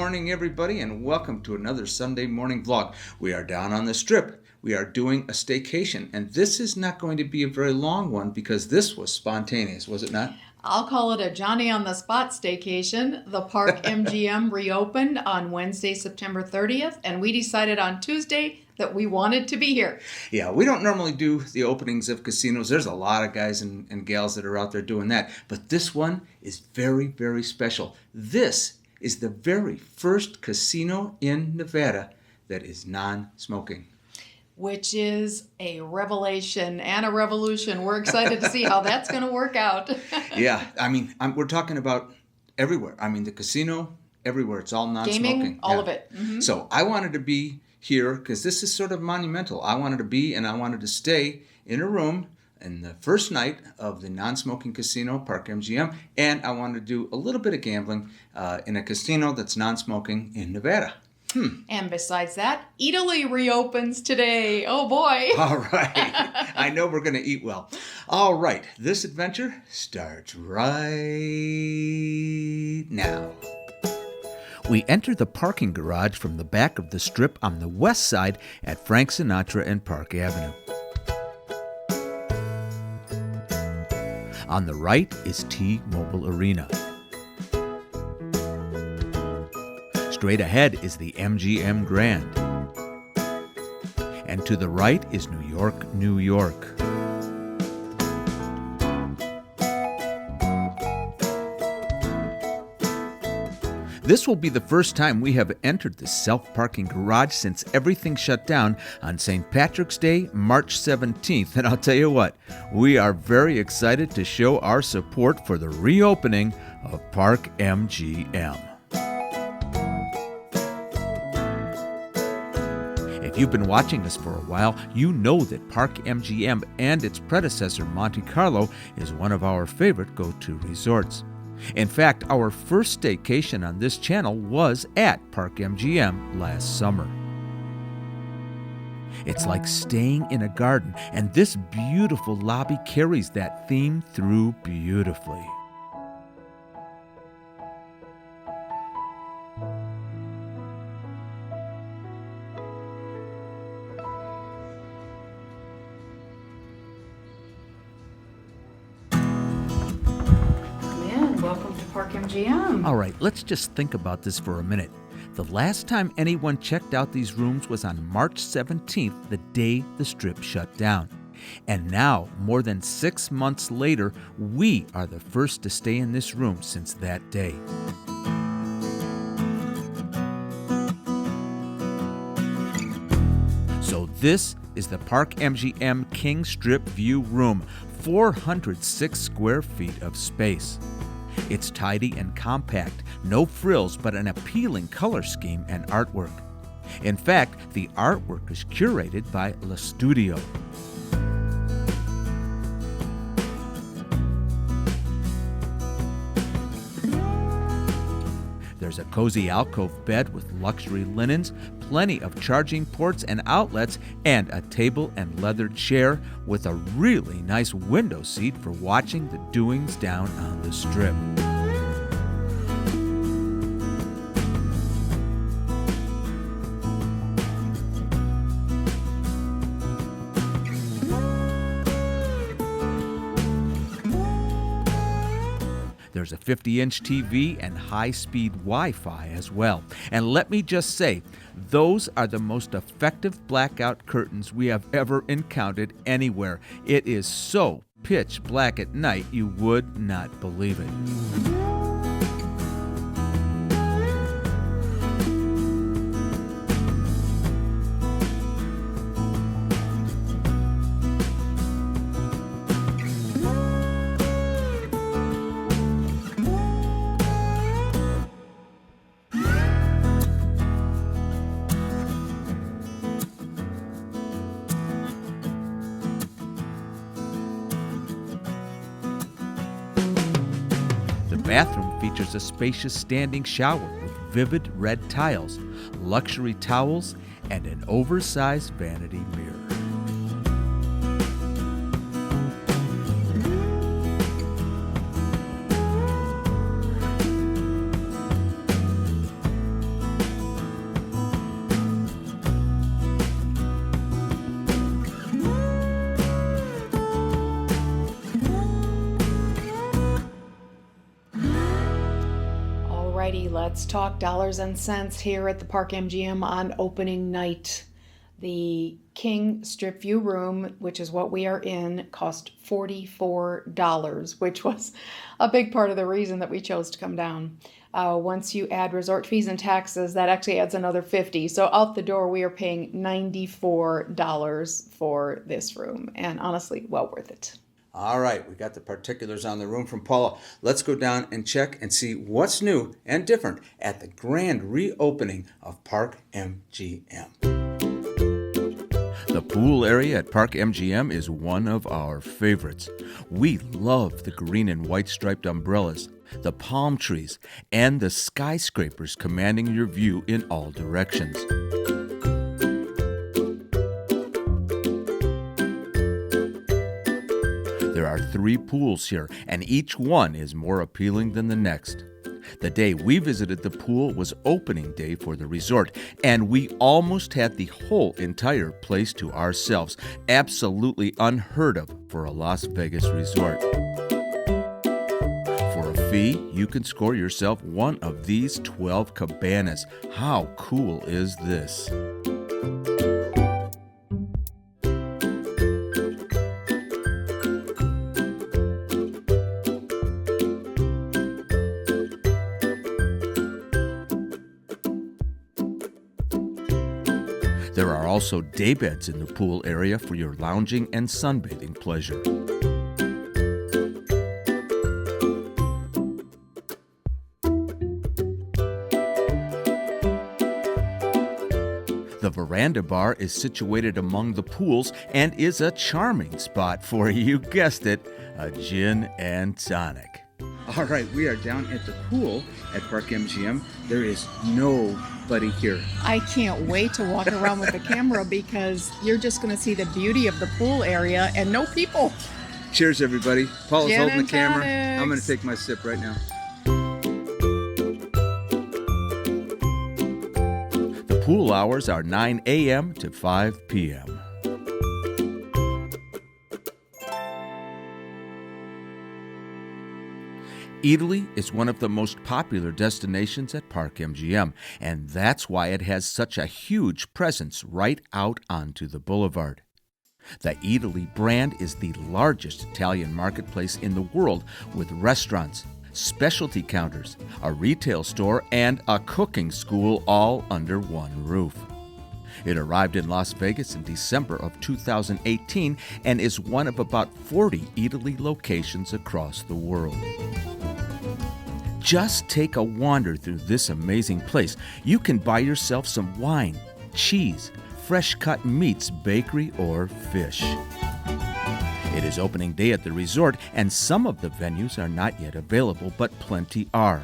morning, everybody, and welcome to another Sunday morning vlog. We are down on the Strip. We are doing a staycation, and this is not going to be a very long one because this was spontaneous, was it not? I'll call it a Johnny on the spot staycation. The Park MGM reopened on Wednesday, September 30th, and we decided on Tuesday that we wanted to be here. Yeah, we don't normally do the openings of casinos. There's a lot of guys and gals that are out there doing that, but this one is very, very special. This is the very first casino in Nevada that is non-smoking. Which is a revelation and a revolution. We're excited to see how that's going to work out. Yeah, I mean, we're talking about everywhere. I mean, the casino, everywhere. It's all non-smoking. Gaming, all of it. Mm-hmm. So I wanted to be here because this is sort of monumental. I wanted to be and I wanted to stay in a room in the first night of the non-smoking casino, Park MGM, and I wanted to do a little bit of gambling in a casino that's non-smoking in Nevada. And besides that, Italy reopens today. Oh boy. All right. I know we're going to eat well. All right. This adventure starts right now. We enter the parking garage from the back of the Strip on the west side at Frank Sinatra and Park Avenue. On the right is T-Mobile Arena. Straight ahead is the MGM Grand. And to the right is New York, New York. This will be the first time we have entered the self-parking garage since everything shut down on St. Patrick's Day, March 17th. And I'll tell you what, we are very excited to show our support for the reopening of Park MGM. If you've been watching us for a while, you know that Park MGM and its predecessor Monte Carlo is one of our favorite go-to resorts. In fact, our first staycation on this channel was at Park MGM last summer. It's like staying in a garden, and this beautiful lobby carries that theme through beautifully. Welcome to Park MGM. All right, let's just think about this for a minute. The last time anyone checked out these rooms was on March 17th, the day the Strip shut down. And now, more than 6 months later, we are the first to stay in this room since that day. So this is the Park MGM King Strip View Room, 406 square feet of space. It's tidy and compact, no frills, but an appealing color scheme and artwork. In fact, the artwork is curated by Le Studio. There's a cozy alcove bed with luxury linens, plenty of charging ports and outlets, and a table and leather chair with a really nice window seat for watching the doings down on the Strip. There's a 50-inch TV and high-speed Wi-Fi as well. And let me just say, those are the most effective blackout curtains we have ever encountered anywhere. It is so pitch black at night you would not believe it. The bathroom features a spacious standing shower with vivid red tiles, luxury towels, and an oversized vanity mirror. Let's talk dollars and cents here at the Park MGM on opening night. The King Strip View Room, which is what we are in, cost $44, which was a big part of the reason that we chose to come down. Once you add resort fees and taxes, that actually adds another $50. So out the door, we are paying $94 for this room, and honestly, well worth it. All right, we got the particulars on the room from Paula. Let's go down and check and see what's new and different at the grand reopening of Park MGM. The pool area at Park MGM is one of our favorites. We love the green and white striped umbrellas, the palm trees, and the skyscrapers commanding your view in all directions. There are 3 pools here, and each one is more appealing than the next. The day we visited the pool was opening day for the resort, and we almost had the whole entire place to ourselves. Absolutely unheard of for a Las Vegas resort. For a fee, you can score yourself one of these 12 cabanas. How cool is this? There are also daybeds in the pool area for your lounging and sunbathing pleasure. The veranda bar is situated among the pools and is a charming spot for, you guessed it, a gin and tonic. All right, we are down at the pool at Park MGM. There is nobody here. I can't wait to walk around with the camera because you're just going to see the beauty of the pool area and no people. Cheers, everybody. Paula's Gin holding the and camera. tonics. I'm going to take my sip right now. The pool hours are 9 a.m. to 5 p.m. Italy is one of the most popular destinations at Park MGM, and that's why it has such a huge presence right out onto the boulevard. The Italy brand is the largest Italian marketplace in the world, with restaurants, specialty counters, a retail store, and a cooking school all under one roof. It arrived in Las Vegas in December of 2018 and is one of about 40 Italy locations across the world. Just take a wander through this amazing place. You can buy yourself some wine, cheese, fresh cut meats, bakery, or fish. It is opening day at the resort, and some of the venues are not yet available, but plenty are.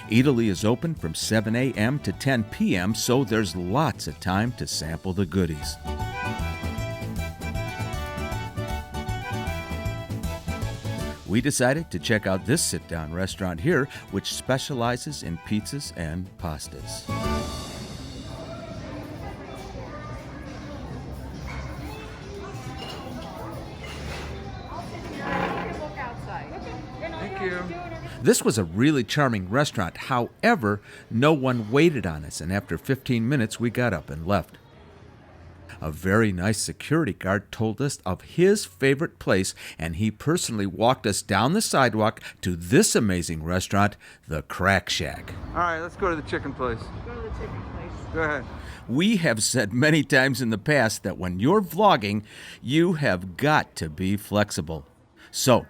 Italy is open from 7 a.m. to 10 p.m., so there's lots of time to sample the goodies. We decided to check out this sit-down restaurant here, which specializes in pizzas and pastas. Thank you. This was a really charming restaurant. However, no one waited on us, and after 15 minutes, we got up and left. A very nice security guard told us of his favorite place, and he personally walked us down the sidewalk to this amazing restaurant, the Crack Shack. All right, let's go to the chicken place. Go to the chicken place. Go ahead. We have said many times in the past that when you're vlogging, you have got to be flexible. So,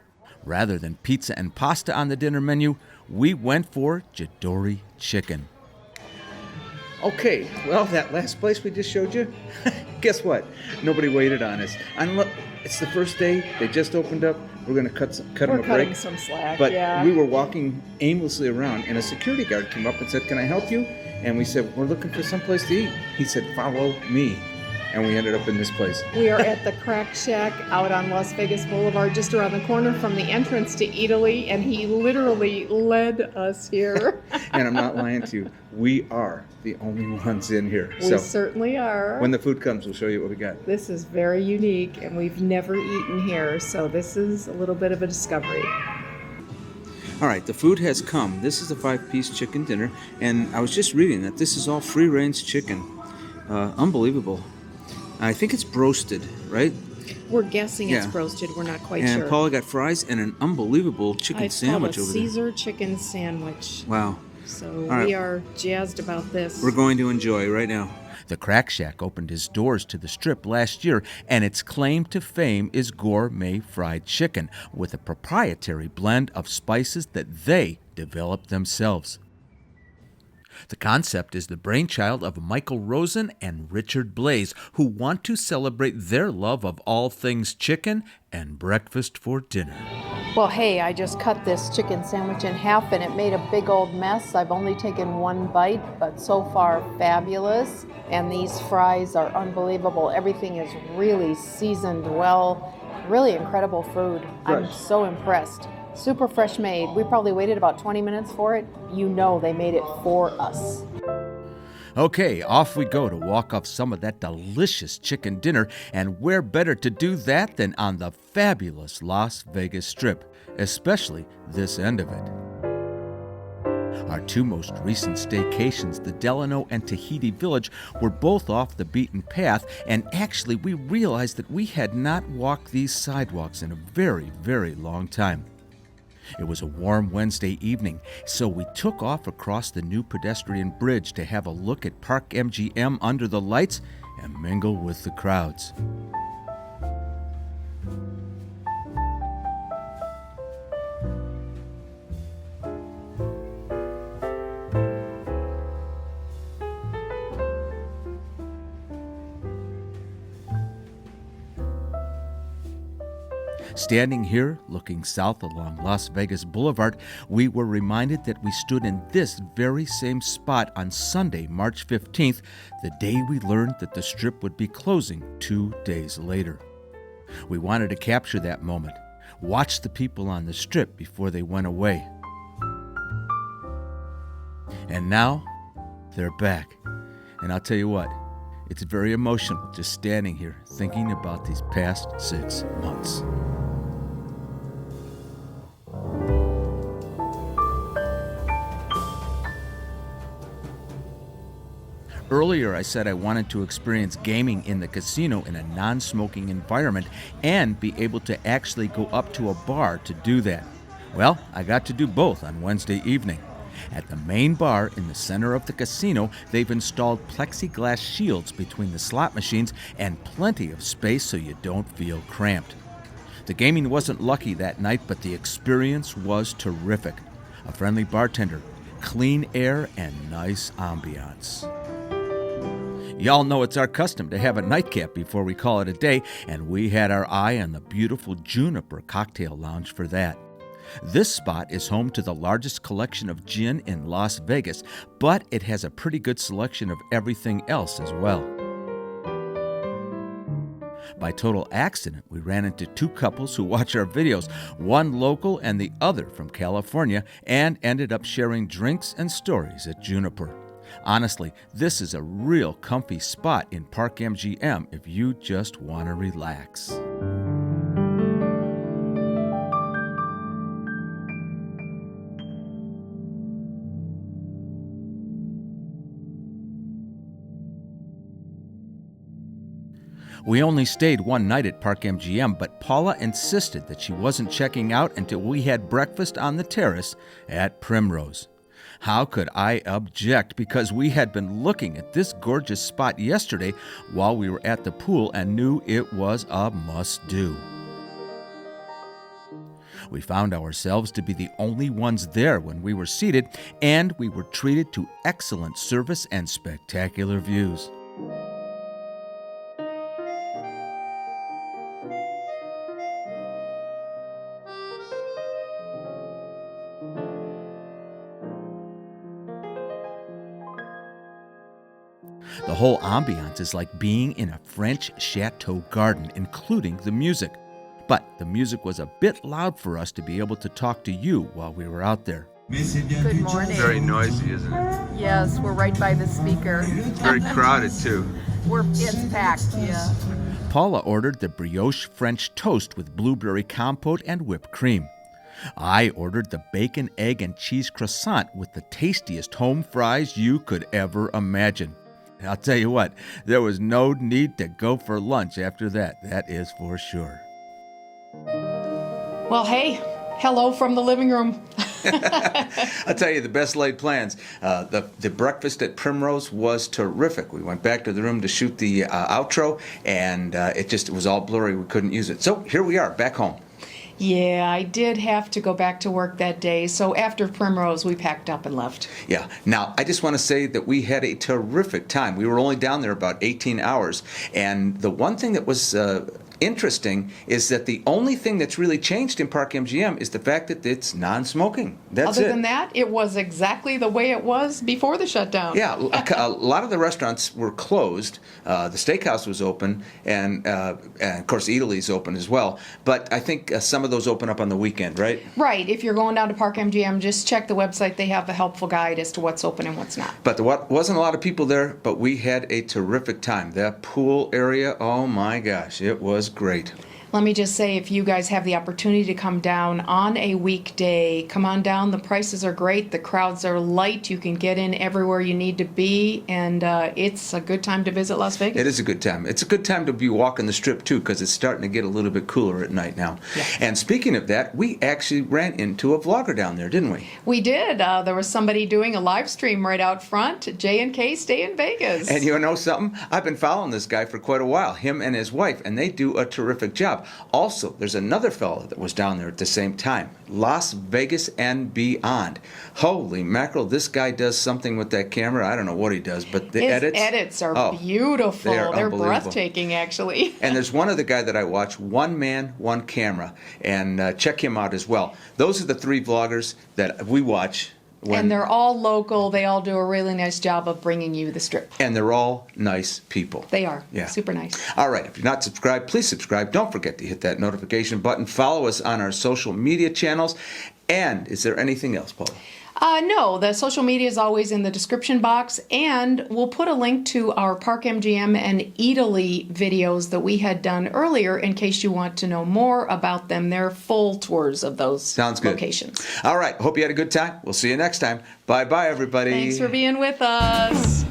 rather than pizza and pasta on the dinner menu, we went for Jadori chicken. Okay, well, that last place we just showed you, guess what? Nobody waited on us. It's the first day. They just opened up. We're going to cut them a break. We're cutting some slack, But yeah. we were walking aimlessly around, and a security guard came up and said, "Can I help you?" And we said, "We're looking for someplace to eat." He said, "Follow me." And we ended up in this place. We are at the Crack Shack out on Las Vegas Boulevard, just around the corner from the entrance to Italy, and he literally led us here. And I'm not lying to you. We are the only ones in here. We certainly are. When the food comes, we'll show you what we got. This is very unique, and we've never eaten here, so this is a little bit of a discovery. All right, the food has come. This is a 5-piece chicken dinner, and I was just reading that this is all free-range chicken. Unbelievable. I think it's broasted, right? We're guessing it's Yeah. roasted. We're not quite And sure. Paula got fries and an unbelievable chicken It's sandwich called a over there. Caesar chicken sandwich. Wow. So right. we are jazzed about this. We're going to enjoy right now. The Crack Shack opened its doors to the Strip last year, and its claim to fame is gourmet fried chicken with a proprietary blend of spices that they developed themselves. The concept is the brainchild of Michael Rosen and Richard Blaze, who want to celebrate their love of all things chicken and breakfast for dinner. Well, hey, I just cut this chicken sandwich in half and it made a big old mess. I've only taken one bite, but so far fabulous. And these fries are unbelievable. Everything is really seasoned well. Really incredible food. I'm so impressed. Super fresh made. We probably waited about 20 minutes for it. You know they made it for us. Okay, off we go to walk off some of that delicious chicken dinner, and where better to do that than on the fabulous Las Vegas Strip, especially this end of it. Our two most recent staycations, the Delano and Tahiti Village, were both off the beaten path, and actually we realized that we had not walked these sidewalks in a very, very long time. It was a warm Wednesday evening, so we took off across the new pedestrian bridge to have a look at Park MGM under the lights and mingle with the crowds. Standing here, looking south along Las Vegas Boulevard, we were reminded that we stood in this very same spot on Sunday, March 15th, the day we learned that the Strip would be closing 2 days later. We wanted to capture that moment, watch the people on the Strip before they went away. And now, they're back. And I'll tell you what, it's very emotional just standing here thinking about these past 6 months. Earlier, I said I wanted to experience gaming in the casino in a non-smoking environment and be able to actually go up to a bar to do that. Well, I got to do both on Wednesday evening. At the main bar in the center of the casino, they've installed plexiglass shields between the slot machines and plenty of space so you don't feel cramped. The gaming wasn't lucky that night, but the experience was terrific. A friendly bartender, clean air, and nice ambiance. Y'all know it's our custom to have a nightcap before we call it a day, and we had our eye on the beautiful Juniper Cocktail Lounge for that. This spot is home to the largest collection of gin in Las Vegas, but it has a pretty good selection of everything else as well. By total accident, we ran into two couples who watch our videos, one local and the other from California, and ended up sharing drinks and stories at Juniper. Honestly, this is a real comfy spot in Park MGM if you just want to relax. We only stayed one night at Park MGM, but Paula insisted that she wasn't checking out until we had breakfast on the terrace at Primrose. How could I object, because we had been looking at this gorgeous spot yesterday while we were at the pool and knew it was a must-do. We found ourselves to be the only ones there when we were seated, and we were treated to excellent service and spectacular views. The whole ambiance is like being in a French chateau garden, including the music. But the music was a bit loud for us to be able to talk to you while we were out there. Good morning. Very noisy, isn't it? Yes, we're right by the speaker. Very crowded, too. It's packed, yeah. Paula ordered the brioche French toast with blueberry compote and whipped cream. I ordered the bacon, egg, and cheese croissant with the tastiest home fries you could ever imagine. I'll tell you what, there was no need to go for lunch after that. That is for sure. Well, hey, hello from the living room. I'll tell you, the best laid plans. The breakfast at Primrose was terrific. We went back to the room to shoot the outro, and it was all blurry. We couldn't use it. So here we are, back home. Yeah, I did have to go back to work that day, so after Primrose, we packed up and left. Yeah. Now, I just want to say that we had a terrific time. We were only down there about 18 hours, and the one thing that was interesting is that the only thing that's really changed in Park MGM is the fact that it's non-smoking. That's Other it. than that, it was exactly the way it was before the shutdown. Yeah, a lot of the restaurants were closed. The steakhouse was open, and of course, Eataly's open as well. But I think some of those open up on the weekend, right? Right. If you're going down to Park MGM, just check the website. They have a helpful guide as to what's open and what's not. But there wasn't a lot of people there, but we had a terrific time. That pool area, oh my gosh, it was great. Let me just say, if you guys have the opportunity to come down on a weekday, come on down. The prices are great. The crowds are light. You can get in everywhere you need to be, and it's a good time to visit Las Vegas. It is a good time. It's a good time to be walking the Strip, too, because it's starting to get a little bit cooler at night now. Yeah. And speaking of that, we actually ran into a vlogger down there, didn't we? We did. There was somebody doing a live stream right out front. J&K Stay in Vegas. And you know something? I've been following this guy for quite a while, him and his wife, and they do a terrific job. Also, there's another fellow that was down there at the same time, Las Vegas and beyond. Holy mackerel, this guy does something with that camera. I don't know what he does, but the His edits are beautiful. they are They're unbelievable. breathtaking, actually. And there's one other guy that I watch, One Man, One Camera, and check him out as well. Those are the three vloggers that we watch. And they're all local. They all do a really nice job of bringing you the Strip. And they're all nice people. They are. Yeah. Super nice. All right. If you're not subscribed, please subscribe. Don't forget to hit that notification button. Follow us on our social media channels. And is there anything else, Paula? No, the social media is always in the description box, and we'll put a link to our Park MGM and Eataly videos that we had done earlier in case you want to know more about them. They're full tours of those Sounds good. locations. All right. Hope you had a good time. We'll see you next time. Bye-bye, everybody. Thanks for being with us.